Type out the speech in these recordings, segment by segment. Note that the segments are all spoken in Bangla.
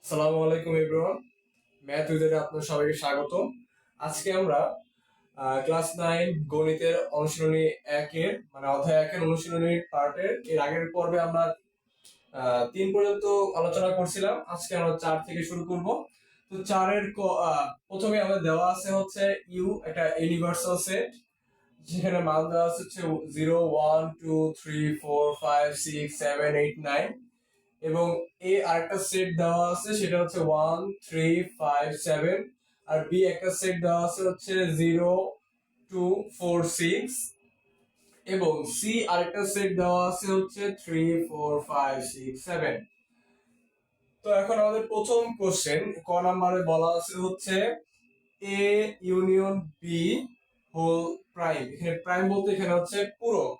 আসসালামু আলাইকুম এভরিওয়ান, ম্যাথ উইথে আপনাদের সবাইকে স্বাগত। আজকে আমরা ক্লাস 9 গণিতের অনুশীলনী 1-এর মানে অধ্যায় 1-এর অনুশীলনী পার্টের এর আগের পর্বে আমরা 3 পর্যন্ত আলোচনা করছিলাম। আজকে আমরা 4 থেকে শুরু করব। তো 4-এর প্রথমে আমাদের দেওয়া আছে হচ্ছে ইউ একটা ইউনিভার্সাল সেট, যেখানে মান দেওয়া আছে হচ্ছে 0 1 2 3 4 5 6 7 8 9 এবং এ আরেকটা সেট দেওয়া আছে, সেটা হচ্ছে 1 3 5 7, আর বি একটা সেট দেওয়া আছে হচ্ছে 0 2 4 6, এবং সি আরেকটা সেট দেওয়া আছে হচ্ছে 3 4 5 6 7। তো এখন আমাদের প্রথম কোশ্চেন ক নাম্বারে বলা আছে হচ্ছে A union B whole prime. এখানে প্রাইম বলতে এখানে হচ্ছে পূরক।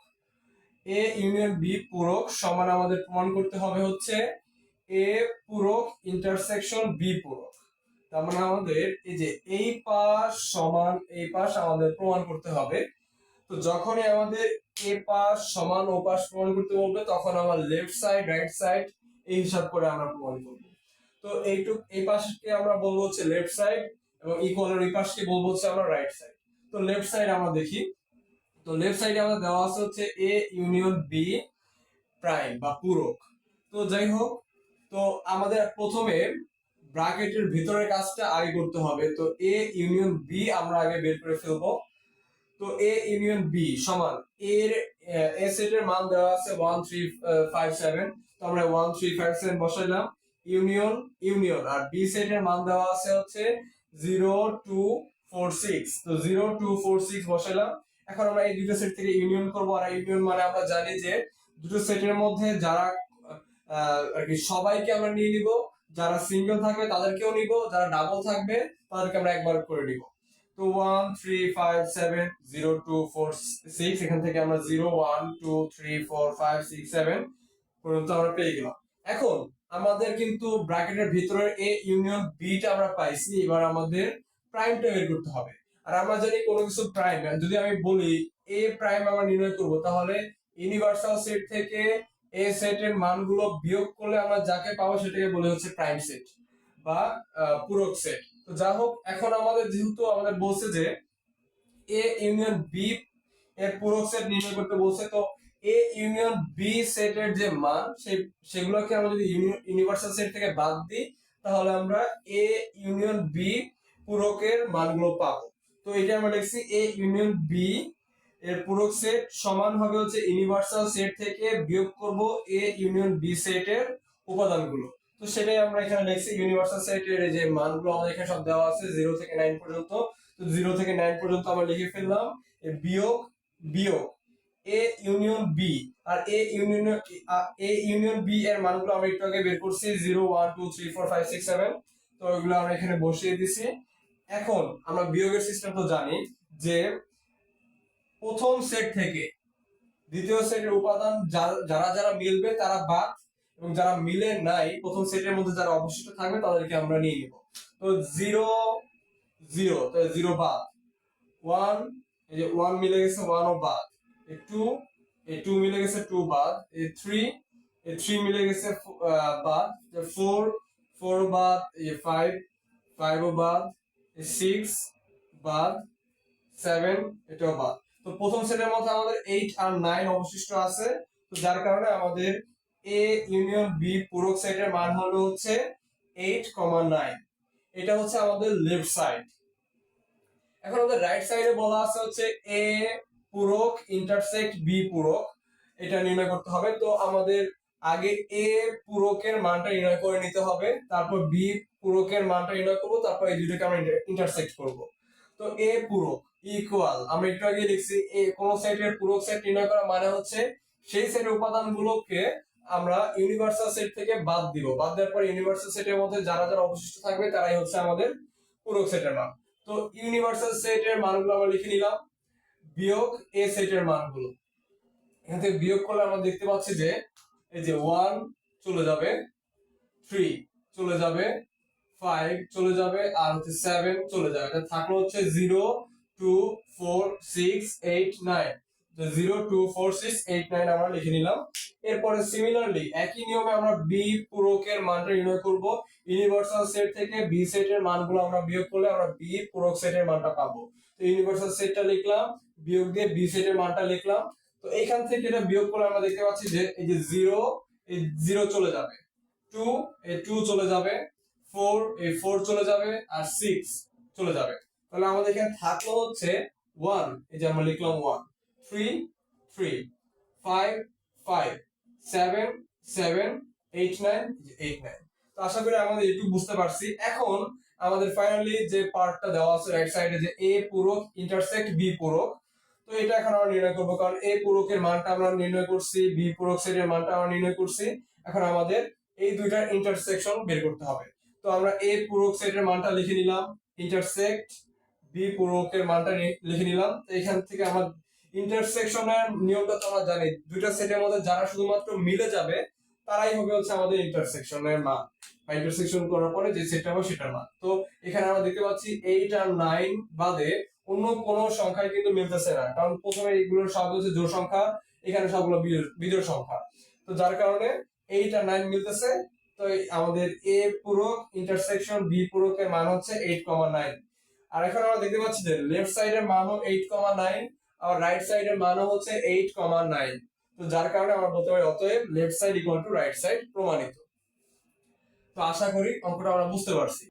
এ ইউনিয়ন বি পূরক সমান আমাদের প্রমাণ করতে হবে হচ্ছে এ পূরক ইন্টারসেকশন বি পূরক। তার মানে আমাদের এই যে এই পাশ সমান এই পাশ আমাদের প্রমাণ করতে হবে। তো যখনই আমাদের এ পাশ সমান ও পাশ প্রমাণ করতে বলবে, তখন আমার লেফট সাইড রাইট সাইড এই হিসাব করে আমরা প্রমাণ করব। তো এই পাশকে আমরা বলবো হচ্ছে লেফট সাইড, এবং ইকুয়ালের এই পাশকে বলবো হচ্ছে আমরা রাইট সাইড। তো লেফট সাইড আমরা দেখি। তো লেফট সাইডে আমাদের দেওয়া আছে হচ্ছে এ ইউনিয়ন বি প্রাইম বা পূরক। তো যাই হোক, তো আমাদের প্রথমে ব্র্যাকেটের ভিতরের কাজটা আগে করতে হবে। তো এ ইউনিয়ন বি আমরা আগে বের করে ফেলবো। তো এ ইউনিয়ন বি সমান এর এ সেটের মান দেওয়া আছে 1 3 5 7। তো আমরা 1 3 5 7 বসাইলাম, ইউনিয়ন ইউনিয়ন, আর বি সেটের মান দেওয়া আছে হচ্ছে 0 2 4 6। তো 0 2 4 6 বসাইলাম। এখন আমরা এই দুটো সেট থেকে ইউনিয়ন করব, আর ইউনিয়ন মানে আমরা জানি যে দুটো সেটের মধ্যে যারা আর কি সবাইকে আমরা নিয়ে নিব, যারা সিঙ্গেল থাকবে তাদেরকেও নিব, যারা ডাবল থাকবে তাদেরকে আমরা একবার করে নিব। তো 1 3 5 7 0 2 4 6, এখান থেকে আমরা 0 1 2 3 4 5 6 7 পর্যন্ত আমরা পেয়ে গেলাম। এখন আমাদের কিন্তু ব্র্যাকেটের ভিতরের এ ইউনিয়ন বি টা আমরা পাইছি, এবার আমাদের প্রাইমটা বের করতে হবে। আর আমরা জানি কোনো কিছু প্রাইম, যদি আমি বলি এ প্রাইম আমরা নির্ণয় করব, তাহলে ইউনিভার্সাল সেট থেকে এ সেটের মানগুলো বিয়োগ করলে আমরা যাকে পাবো সেটাকে বলে হচ্ছে প্রাইম সেট বা পূরক সেট। তো যা হোক, এখন আমাদের যেহেতু আমাদের বলছে যে এ ইউনিয়ন বি এর পূরক সেট নির্ণয় করতে বলছে, তো এ ইউনিয়ন বি সেটের যে মান সেগুলোকে আমরা যদি ইউনিভার্সাল সেট থেকে বাদ দিই, তাহলে আমরা এ ইউনিয়ন বি পূরকের মানগুলো পাবো। তো এটা আমরা লিখছি এ ইউনিয়ন বি এর পূরক সেট সমান হবে হচ্ছে ইউনিভার্সাল সেট থেকে বিয়োগ করব এ ইউনিয়ন বি সেটের উপাদানগুলো। তো সেটাই আমরা এখানে লিখছি। ইউনিভার্সাল সেটের যে মানগুলো আমাদের এখানে সব দেওয়া আছে 0 থেকে 9 পর্যন্ত। তো 0 থেকে 9 পর্যন্ত আমরা লিখে ফেললাম বিয়োগ বিয়োগ এ ইউনিয়ন বি। আর এ ইউনিয়ন বি এর মানগুলো আমরা একটু আগে বের করছি 0 1 2 3 4 5 6 7। তো ওইগুলো আমরা এখানে বসিয়ে দিছি। এখন আমরা বিয়োগের সিস্টেম তো জানি যে প্রথম সেট থেকে দ্বিতীয় সেটের উপাদান যারা যারা মিলবে তারা বাদ, এবং যারা মিলে নাই প্রথম সেটের মধ্যে যারা অবশিষ্ট থাকবে তাদেরকে আমরা নিয়ে নিব। তো 0 0, তো 0 বাদ, 1 এই যে 1 মিলে গেছে 1 ও বাদ, এই 2 মিলে গেছে 2 বাদ, এই 3 মিলে গেছে বাদ, 4 বাদ, এই 5 ও বাদ, এই 6 বাদ, 7 এটাও বাদ। তো প্রথম সেটের মধ্যে আমাদের 8 আর 9 অবশিষ্ট আছে। তো যার কারণে আমাদের এ ইউনিয়ন বি পূরক সেটের মান হলো হচ্ছে 8, 9। এটা হচ্ছে আমাদের লেফট সাইড। এখন আমাদের রাইট সাইডে বলা আছে হচ্ছে এ পূরক ইন্টারসেক্ট বি পূরক, এটা নির্ণয় করতে হবে। তো আমাদের আগে এ পূরকের মানটা নির্ণয় করে নিতে হবে, তারপর বি পূরকের মানটা নির্ণয় করব, তারপর এই দুটোকে আমরা ইন্টারসেক্ট করব। তো এ পূরক ইকুয়াল, আমরা একটু আগে লিখছি এ কোন সেটের পূরক সেট নির্ণয় করা মানে হচ্ছে সেই সেটের উপাদানগুলোকে আমরা ইউনিভার্সাল সেট থেকে বাদ দিব। বাদ দেওয়ার পর ইউনিভার্সাল সেটের মধ্যে যারা যারা অবশিষ্ট থাকবে তারাই হচ্ছে আমাদের পূরক সেটের মান। তো ইউনিভার্সাল সেটের মানগুলো আমরা লিখে নিলাম, বিয়োগ এ সেটের মানগুলো। এখান থেকে বিয়োগ করলে আমরা দেখতে পাচ্ছি যে এই যে 1 চলে যাবে, 3 চলে যাবে, 5 চলে যাবে, আর হচ্ছে 7 চলে যাবে। এটা থাকলো হচ্ছে 0 2 4 6 8 9। যে 0 2 4 6 8 9 আমরা লিখে নিলাম। এরপরে সিমিলারলি একই নিয়মে আমরা বি পূরকের মানটা নির্ণয় করব। ইউনিভার্সাল সেট থেকে বি সেটের মানগুলো আমরা বিয়োগ করলে আমরা বি পূরক সেটের মানটা পাবো। তো ইউনিভার্সাল সেটটা লিখলাম, বিয়োগ দিয়ে বি সেটের মানটা লিখলাম। তো এখান থেকে এটা বিয়োগ করলে আমরা দেখতে পাচ্ছি যে এই যে 0 এই 0 চলে যাবে, 2 এই 2 চলে যাবে, 4 এই 4 চলে যাবে, আর 6 চলে যাবে। তাহলে আমাদের এখানে থাকলো হচ্ছে 1, এই যে আমরা লিখলাম 1, 3 3, 5 5, 7 7, 8 9, 8 9। তো আশা করি আমাদের একটু বুঝতে পারছি। এখন আমাদের ফাইনালি যে পার্টটা দেওয়া আছে রাইট সাইডে, যে এ পূরক ইন্টারসেক্ট বি পূরক। তো এটা এখন আমরা নির্ণয় করবো, কারণ এ পূরকের মানটা আমরা নির্ণয় করছি, বি পূরক সেটের মানটা আমরা নির্ণয় করছি। এখন আমাদের এই দুইটার ইন্টারসেকশন বের করতে হবে। তো আমরা এ পূরক সেটের মানটা লিখে নিলাম, ইন্টারসেক্ট বি পূরকের মানটা লিখে নিলাম। তো এখান থেকে আমরা ইন্টারসেকশনের নিয়মটা তো আমরা জানি, দুইটা সেটের মধ্যে যারা শুধুমাত্র মিলে যাবে তারাই হবে হচ্ছে আমাদের ইন্টারসেকশনের মান, বা ইন্টারসেকশন করার পরে যে সেটটা হবে সেটার মান। তো এখানে আমরা দেখতে পাচ্ছি 8 আর 9 বাদে অন্য কোন সংখ্যায় কিন্তু মিলতেছে না, কারণ প্রথমে এগুলোর সব হচ্ছে জোড় সংখ্যা, এখানে সবগুলো বিজোড় সংখ্যা। তো যার কারণে 8 আর 9 মিলতেছে। তো আমাদের এ পূরক ইন্টারসেকশন বি পূরকের মান হচ্ছে 8,9। আর এখন আমরা দেখতে পাচ্ছি যে লেফট সাইডের মানও 8,9 আর রাইট সাইডের মানও হচ্ছে 8,9। তো যার কারণে আমরা বলতে পারি অতএব left side equal to right side প্রমাণিত। তো আশা করি অঙ্কটা আমরা বুঝতে পারছি।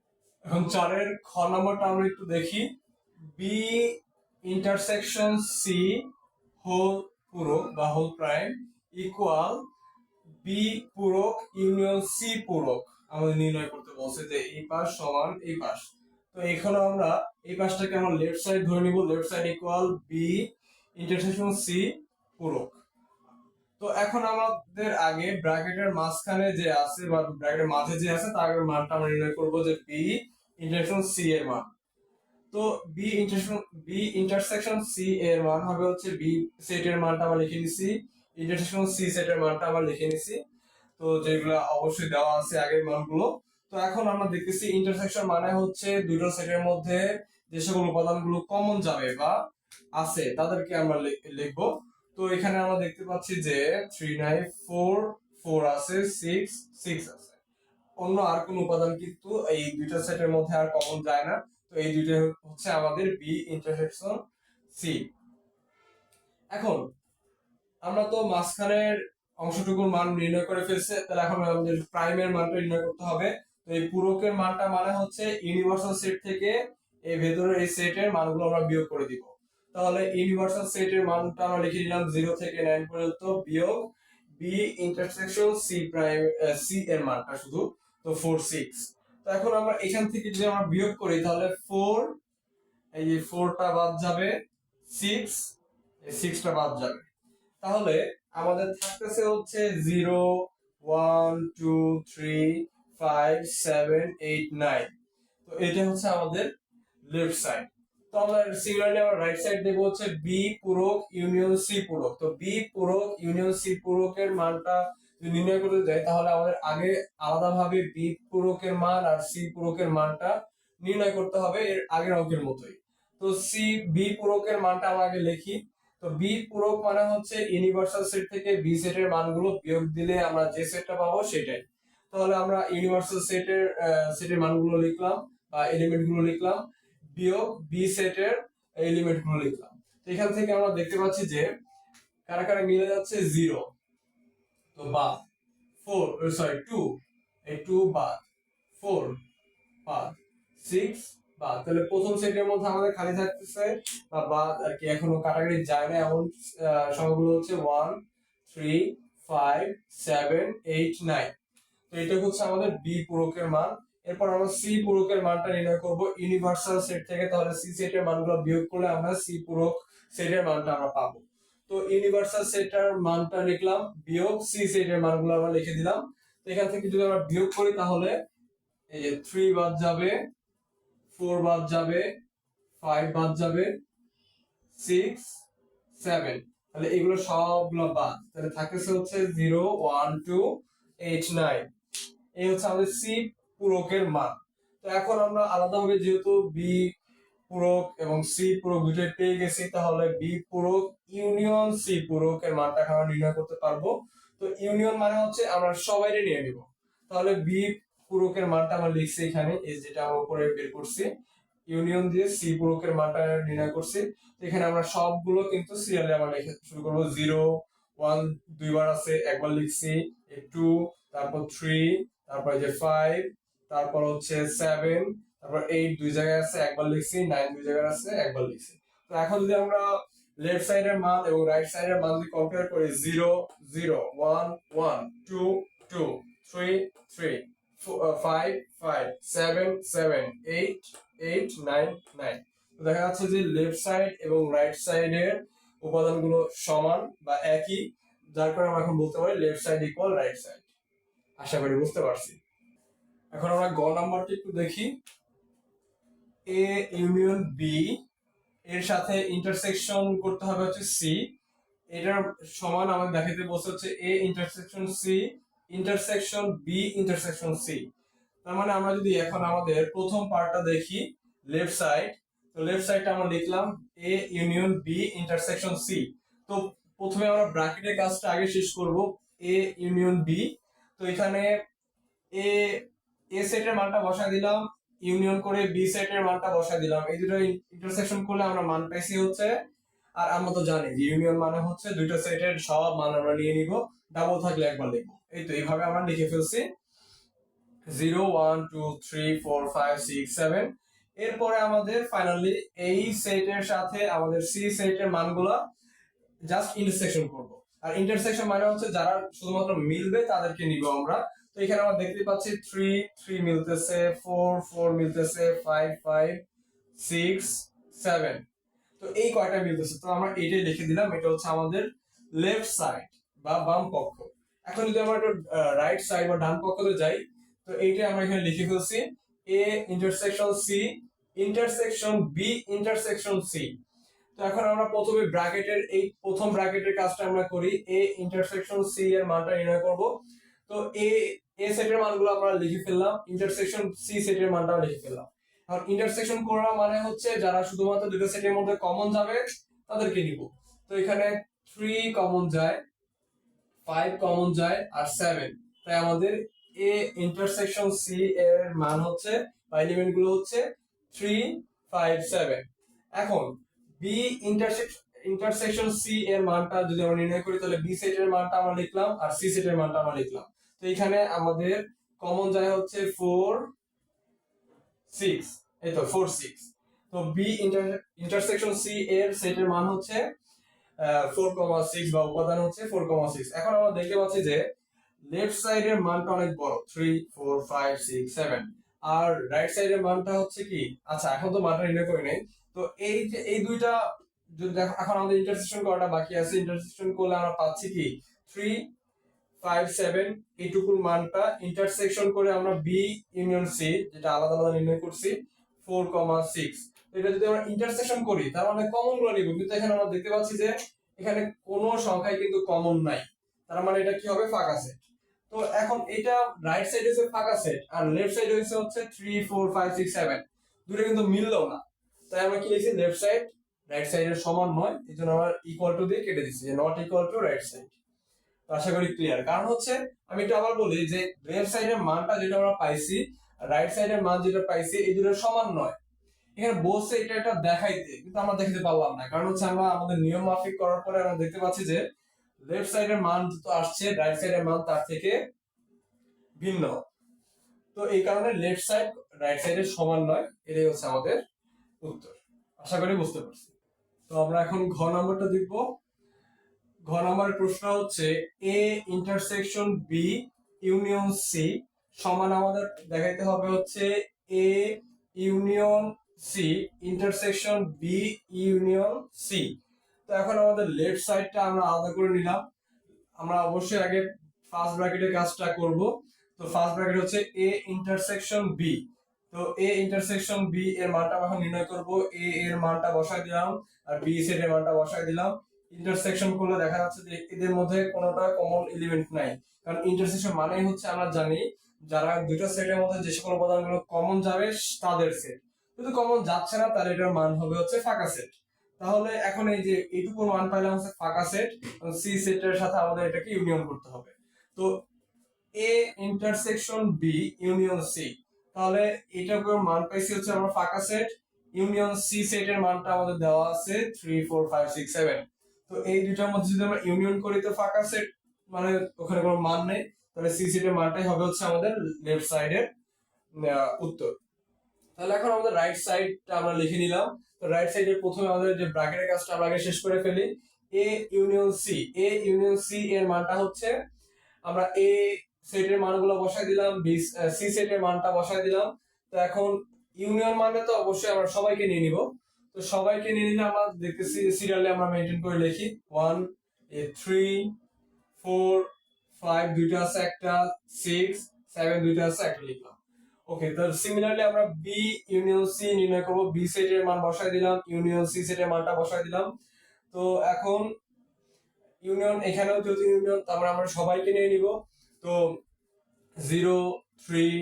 এখন 4-এর খ নম্বরটা আমরা একটু দেখি। বি ইন্টারসেকশন সি হোল পূরক বা হোল প্রাইম ইকুয়াল বি পূরক ইউনিয়ন সি পূরক আমাদের নির্ণয় করতে বলছে, যে এই পাশ সমান এই পাশ। তো এখানে আমরা এই পাশটাকে আমরা লেফট সাইড ধরে নিব, left side equal B intersection C পূরক। তো এখন আমাদের আগে ব্র্যাকেটের মাঝখানে যে আছে বা ব্র্যাকেটের মাঝে যে আছে তার মানটা আমরা নির্ণয় করব, যে বি ইন্টারসেকশন সি এর মান। তো বি ইন্টারসেকশন সি এর মান হবে হচ্ছে বি সেটের মানটা আমরা লিখে নিছি, ইন্টারসেকশন সি সেটের মানটা আমরা লিখে নিছি। তো যেগুলো অবশ্যই দেওয়া আছে আগের মানগুলো। তো এখন আমরা দেখতেছি ইন্টারসেকশন মানে হচ্ছে দুটো সেটের মধ্যে যে সকল উপাদানগুলো কমন যাবে বা আছে তাদেরকে আমরা লিখবো। তো এখানে আমরা দেখতে পাচ্ছি যে 3 9 4 4 আছে, 6 6 আছে, অন্য আর কোন উপাদান কিন্তু এই দুইটা সেটের মধ্যে আর কমন যায় না। তো এই দুইটা হচ্ছে আমাদের বি ইন্টারসেকশন সি। এখন আমরা তো মাঝখানের অংশটুকুর মান নির্ণয় করে ফেলছে, তাহলে এখন আমাদের প্রাইমের মানটা নির্ণয় করতে হবে। তো এই পূরকের মানটা মানে হচ্ছে ইউনিভার্সাল সেট থেকে এই ভেতরের এই সেটের মানগুলো আমরা বিয়োগ করে দিব। তাহলে ইউনিভার্সাল সেটের মানটা আমরা লিখে দিলাম 0 থেকে 9 পর্যন্ত বিয়োগ B intersection C prime C এর মানটা শুধু, তো 4 6। তো এখন আমরা এখান থেকে যদি আমরা বিয়োগ করি তাহলে 4, এই যে 4টা বাদ যাবে, 6 এই 6টা বাদ যাবে। তাহলে আমাদের থাকতেছে হচ্ছে 0 1 2 3 5 7 8 9। তো এটা হচ্ছে আমাদের লেফট সাইড। তো আমরা সিমিলারলি আমরা রাইট সাইড দেব হচ্ছে বি পূরক ইউনিয়ন সি পূরক। তো বি পূরক ইউনিয়ন সি পূরকের মানটা যদি নির্ণয় করতে যাই তাহলে আমাদের আগে আলাদাভাবে বি পূরকের মান আর সি পূরকের মানটা নির্ণয় করতে হবে এর আগের অঙ্কের মতোই। তো সি বি পূরকের মানটা আমরা আগে লিখি। তো বি পূরক মানে হচ্ছে ইউনিভার্সাল সেট থেকে বি সেটের মানগুলো বিয়োগ দিলে আমরা যে সেটটা পাবো সেটাই। তাহলে আমরা ইউনিভার্সাল সেটের মানগুলো লিখলাম বা এলিমেন্ট গুলো লিখলাম, বিয়োগ বি সেটের এলিমেন্ট গুলো লিখলাম। তো এখান থেকে আমরা দেখতে পাচ্ছি যে কারা কারা মিলে যাচ্ছে 0, তো বাদ 4 সরি 2, এই 2 বাদ, 4 বাদ, 6 বাদ। তাহলে প্রথম সেটের মধ্যে আমাদের খালি থাকতেছে বা বাদ আর কি, এখনো কাটাকাটি যায় না এমন সংখ্যাগুলো হচ্ছে 1 3 5 7 8 9। তো এটা হচ্ছে আমাদের বি পূরকের মান। এরপর আমরা সি পূরকের মানটা নির্ণয় করব ইউনিভার্সাল সেট থেকে। তাহলে সি সেটের মানগুলো বিয়োগ করলে আমরা সি পূরক সেটের মানটা আমরা পাবো। তো ইউনিভার্সাল সেটের মানটা লিখলাম, বিয়োগ সি সেটের মানগুলো আমরা লিখে দিলাম। তো এখান থেকে যদি আমরা বিয়োগ করি তাহলে এই যে 3 বাদ যাবে, 4 বাদ যাবে, 5 বাদ যাবে, 6 7, তাহলে এগুলো সবগুলো বাদ। তাহলে থাকতেছে হচ্ছে 0 1 2 8 9। এই হচ্ছে আমাদের সি পূরকের মান। তো এখন আমরা আলাদাভাবে যেহেতু বি পূরক এবং সি পূরক দুটোই পেয়ে গেছি, তাহলে বি পূরক ইউনিয়ন সি পূরকের মানটা আমরা নির্ণয় করতে পারবো। তো ইউনিয়ন মানে হচ্ছে আমরা সবাইকে নিয়ে নিব, তাহলে বি পূরকের মানটা আমরা লিখছি এখানে, এই যেটা আমরা উপরে বের করছি, ইউনিয়ন দিয়ে সি পূরকের মানটা নির্ণয় করছি। এখানে আমরা সবগুলো কিন্তু সিরিয়ালে আমরা লিখে শুরু করবো। 0 1 দুইবার আছে, একবার লিখছি, 2, তারপর 3, তারপর যে 5, তারপর হচ্ছে 7, তারপর 8 দুই জায়গায় আছে, একবার লিখছি, 9 দুই জায়গায় আছে, একবার লিখছি। তো এখন যদি আমরা লেফট সাইডের মান এবং রাইট সাইডের মান যদি কম্পেয়ার করি, 0 0 1 1 2 2 3 3 5 5 7 7 8 8 9 9, দেখা যাচ্ছে যে লেফট সাইড এবং রাইট সাইডের উপাদানগুলো সমান বা একই, যার কারণে আমরা এখন বলতে পারি left side equal right side. আশা করি বুঝতে পারছি। এখন আমরা গ নাম্বারটি একটু দেখি। এ ইউনিয়ন বি এর সাথে ইন্টারসেকশন করতে হবে হচ্ছে সি, এটার সমান আমাদের দেখাতে বলছে হচ্ছে A intersection C intersection B intersection C. তার মানে আমরা যদি এখন আমাদের প্রথম পার্টটা দেখি, লেফট সাইড, তো লেফট সাইডটা আমরা লিখলাম A union B intersection C. তো প্রথমে আমরা ব্র্যাকেটের কাজটা আগে শেষ করব, এ ইউনিয়ন বি। তো এখানে এ এ সেটের মানটা বসায় দিলাম, ইউনিয়ন করে বি সেটের মানটা বসায় দিলাম, এই দুটো ইন্টারসেকশন করলে আমরা মান পাইছি হচ্ছে, আর আমরা তো জানি যে ইউনিয়ন মানে হচ্ছে দুইটা সেটের সব মান আমরা নিয়ে নিব, ডাবল থাকলে একবার লিখবো। এই তো এইভাবে আমরা লিখে ফেলছি 0 1 2 3 4 5 6 7। এরপরে আমাদের ফাইনালি এই সেটের সাথে আমাদের সি সেটের মানগুলা জাস্ট ইন্টারসেকশন করব। আর ইন্টারসেকশন মানে হচ্ছে যারা শুধুমাত্র মিলবে তাদেরকে নিব আমরা। তো এখানে আমরা দেখতে পাচ্ছি 3 3 মিলতেছে, 4 4 মিলতেছে, 5 5 6 7। তো এই কয়টা মিলতেছে, তো আমরা এইটাই লিখে দিলাম, এটা হচ্ছে আমাদের লেফট সাইড বা বাম পক্ষ। এখন যদি আমরা একটু রাইট সাইড বা ডান পক্ষতে যাই, তো এইটাই আমরা এখানে লিখে ফেলছি A intersection C intersection B intersection C. তো এখন আমরা প্রথমে ব্র্যাকেটের এই প্রথম ব্র্যাকেটের কাজটা আমরা করি, এ ইন্টারসেকশন সি এর মানটা নির্ণয় করব। তো এ এ সেটের মানগুলো আমরা লিখে ফেললাম, ইন্টারসেকশন সি সেটের মানটাও লিখে ফেললাম। আর ইন্টারসেকশন করা মানে হচ্ছে যারা শুধুমাত্র দুটো সেটের মধ্যে কমন যাবে তাদেরকে নিব। তো এখানে 3 কমন যায়, 5 কমন যায়, আর 7, তাই আমাদের এ ইন্টারসেকশন সি এর মান হচ্ছে বা এলিমেন্ট গুলো হচ্ছে 3 5 7। এখন বি ইন্টারসেকশন সি এর মানটা যদি আমরা নির্ণয় করি, তাহলে বি সেটের মানটা আমরা লিখলাম আর সি সেটের মানটা আমরা লিখলাম। তো এখানে আমাদের কমন যায় হচ্ছে 4 6, এই তো 4 6। তো বি ইন্টারসেকশন সি এর সেটের মান হচ্ছে 4,6 বা উপাদান হচ্ছে 4,6। এখন আমরা দেখতে পাচ্ছি যে লেফট সাইডের মানটা অনেক বড়, 3 4 5 6 7, আর রাইট সাইডের মানটা হচ্ছে কি, আচ্ছা এখন তো মানটা নির্ণয় করি নাই। তো এই যে এই দুইটা যদি দেখো, এখন আমাদের ইন্টারসেকশন করাটা বাকি আছে। ইন্টারসেকশন করলে আমরা পাচ্ছি কি 3 5 7, এইটুকুর মানটা ইন্টারসেকশন করে আমরা বি ইউনিয়ন সি যেটা আলাদা আলাদা নির্ণয় করছি 4,6। এটা যদি আমরা ইন্টারসেকশন করি তার মানে কমন গুলো নিব, কিন্তু এখানে আমরা দেখতে পাচ্ছি যে এখানে কোনো সংখ্যায় কিন্তু কমন নাই, তার মানে এটা কি হবে, ফাঁকা সেট। তো এখন এটা রাইট সাইডে হচ্ছে ফাঁকা সেট আর লেফট সাইডে হচ্ছে 3 4 5 6 7, দুটো কিন্তু মিললো না। তাই আমরা কি লিখছি, লেফট সাইড রাইট সাইডের সমান নয়, এজন্য আমরা ইকুয়াল টু দিয়ে কেটে দিচ্ছি, যে not equal to right side. আশা করি ক্লিয়ার। কারণ হচ্ছে আমি একটু আবার বলি যে লেফট সাইডের মানটা যেটা আমরা পাইছি রাইট সাইডের মান যেটা পাইছি এই দুটো সমান নয়। এখানে বলছে এটা একটা দেখাইতে, কিন্তু আমরা দেখাতে পারলাম না, কারণ হচ্ছে আমরা আমাদের নিয়ম মাফিক করার পরে আমরা দেখতে পাচ্ছি যে লেফট সাইডের মান যত আসছে রাইট সাইডের মান তার থেকে ভিন্ন। তো এই কারণে লেফট সাইড রাইট সাইডের সমান নয়, এটাই হচ্ছে আমাদের উত্তর। আশা করি বুঝতে পারছি। তো আমরা এখন ঘ নাম্বারটা দেখবো। ঘ নাম্বারের প্রশ্ন হচ্ছে A intersection B union C সমান আমাদের দেখাইতে হবে হচ্ছে A union C intersection B union C. তো এখন আমাদের লেফট সাইডটা আমরা আলাদা করে নিলাম। আমরা অবশ্যই আগে ফার্স্ট ব্র্যাকেটের কাজটা করব। তো ফার্স্ট ব্র্যাকেট হচ্ছে এ ইন্টারসেকশন বি। তো এ ইন্টারসেকশন বি এর মানটা এখন নির্ণয় করব, এ এর মানটা বসায় দিলাম আর বি সেটের মানটা বসায় দিলাম। ইন্টারসেকশন করলে দেখা যাচ্ছে যে এদের মধ্যে কোনোটা কমন এলিমেন্ট নাই, কারণ ইন্টারসেকশন মানেই হচ্ছে আমরা জানি যারা দুটো সেটের মধ্যে যে সকল উপাদানগুলো কমন যাবে তাদের সেট। যদি কমন যাচ্ছে না তাহলে এটার মান হবে হচ্ছে ফাঁকা সেট। তাহলে এখন এই যে এইটুকু মান পাইলাম হচ্ছে ফাঁকা সেট, সি সেটের সাথে আমাদের এটাকে ইউনিয়ন করতে হবে। তো A intersection B union C, তাহলে এটার মান পাইছি হচ্ছে আমরা ফাঁকা সেট, ইউনিয়ন সি সেটের মানটা আমাদের দেওয়া আছে 3 4 5 6 7। তো এই দুটার মধ্যে যদি আমরা ইউনিয়ন করি তো ফাঁকা সেট মানে ওখানে কোনো মান নেই, তাহলে সি সেটের মানটাই হবে হচ্ছে আমাদের লেফট সাইডের উত্তর। তাহলে এখন আমাদের রাইট সাইডটা আমরা লিখে নিলাম। তো রাইট সাইডের প্রথমে আমাদের যে ব্র্যাকেটের কাজটা আমরা আগে শেষ করে ফেলি। A union C, A union C এর মানটা হচ্ছে আমরা এ সেটের মানগুলো বসাই দিলাম, বি সি সেটের মানটা বসাই দিলাম। তো এখন ইউনিয়ন মানে তো অবশ্যই আমরা সবাইকে নিয়ে নিব। তো সবাইকে নিয়ে নিলে আমরা দেখতেছি সিরিয়ালে আমরা মেইনটেইন করে লিখি 1 3 4 5 দুইটা আছে একটা, 6 7 দুইটা আছে একটা লিখলাম। ওকে, তো সিমিলারলি আমরা বি ইউনিয়ন সি নির্ণয় করব। বি সেটের মান বসাই দিলাম, ইউনিয়ন সি সেটের মানটা বসাই দিলাম। তো এখন ইউনিয়ন এখানেও যেহেতু ইউনিয়ন, তারপরে আমরা সবাইকে নিয়ে নিব। তো 0 3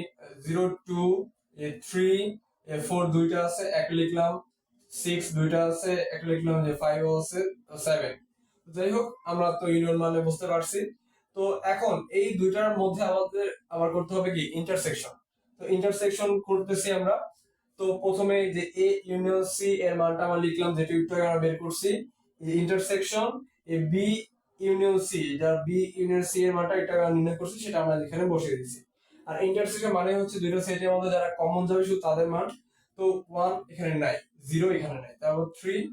0 2 3 4 দুইটা আছে এক লিখলাম, 6 দুইটা আছে এক লিখলাম, যে 5 আছে 7। যাই হোক আমরা তো ইউনিয়ন মানে বুঝতে পারছি। তো এখন এই দুইটার মধ্যে আমাদের আবার করতে হবে কি ইন্টারসেকশন। তো ইন্টারসেকশন করতেছি আমরা। তো প্রথমে যে এ ইউনিয়ন সি এর মানটা আমরা লিখলাম, যেটা একটু আগে আমরা বের করছি। Intersection A B union C, যার বি ইউনিয়ন সি এর মানটা এটা নির্ণয় করছি, সেটা আমরা এখানে বসিয়ে দিচ্ছি। আর ইন্টারসেকশন মানে হচ্ছে দুইটা সেটের মধ্যে যারা কমন যাবে শুধু তাদের মান। তো 1 এখানে নাই, 0 এখানে নাই, তারপর 3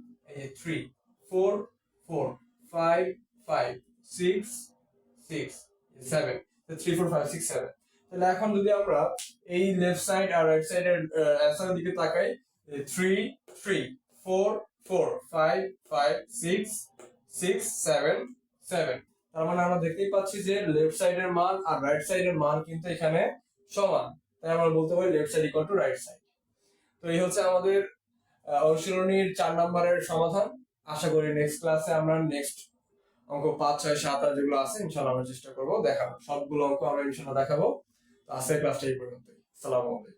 3 4 4 5 5 6 6 7, 3 4 5 6 7। তাহলে এখন যদি আমরা এই লেফট সাইড আর রাইট সাইডের অ্যান্সারের দিকে তাকাই, 3 3 4 4 5 5 6 6 7 7, তার মানে আমরা দেখতেই পাচ্ছি যে লেফট সাইডের মান আর রাইট সাইডের মান কিন্তু এখানে সমান। তাই আমরা বলতে পারি left side equal to right side. তো এই হচ্ছে আমাদের অনুশীলনীর 4 নম্বরের সমাধান। আশা করি নেক্সট ক্লাসে আমরা নেক্সট অঙ্ক 5 6 7 8 যেগুলো আছে ইনশাআল্লাহ আমরা চেষ্টা করব দেখাবো, সবগুলো অঙ্ক আমরা ইনশাআল্লাহ দেখাবো। তো আজকের ক্লাসটা এই পর্যন্তই। আসসালামু আলাইকুম।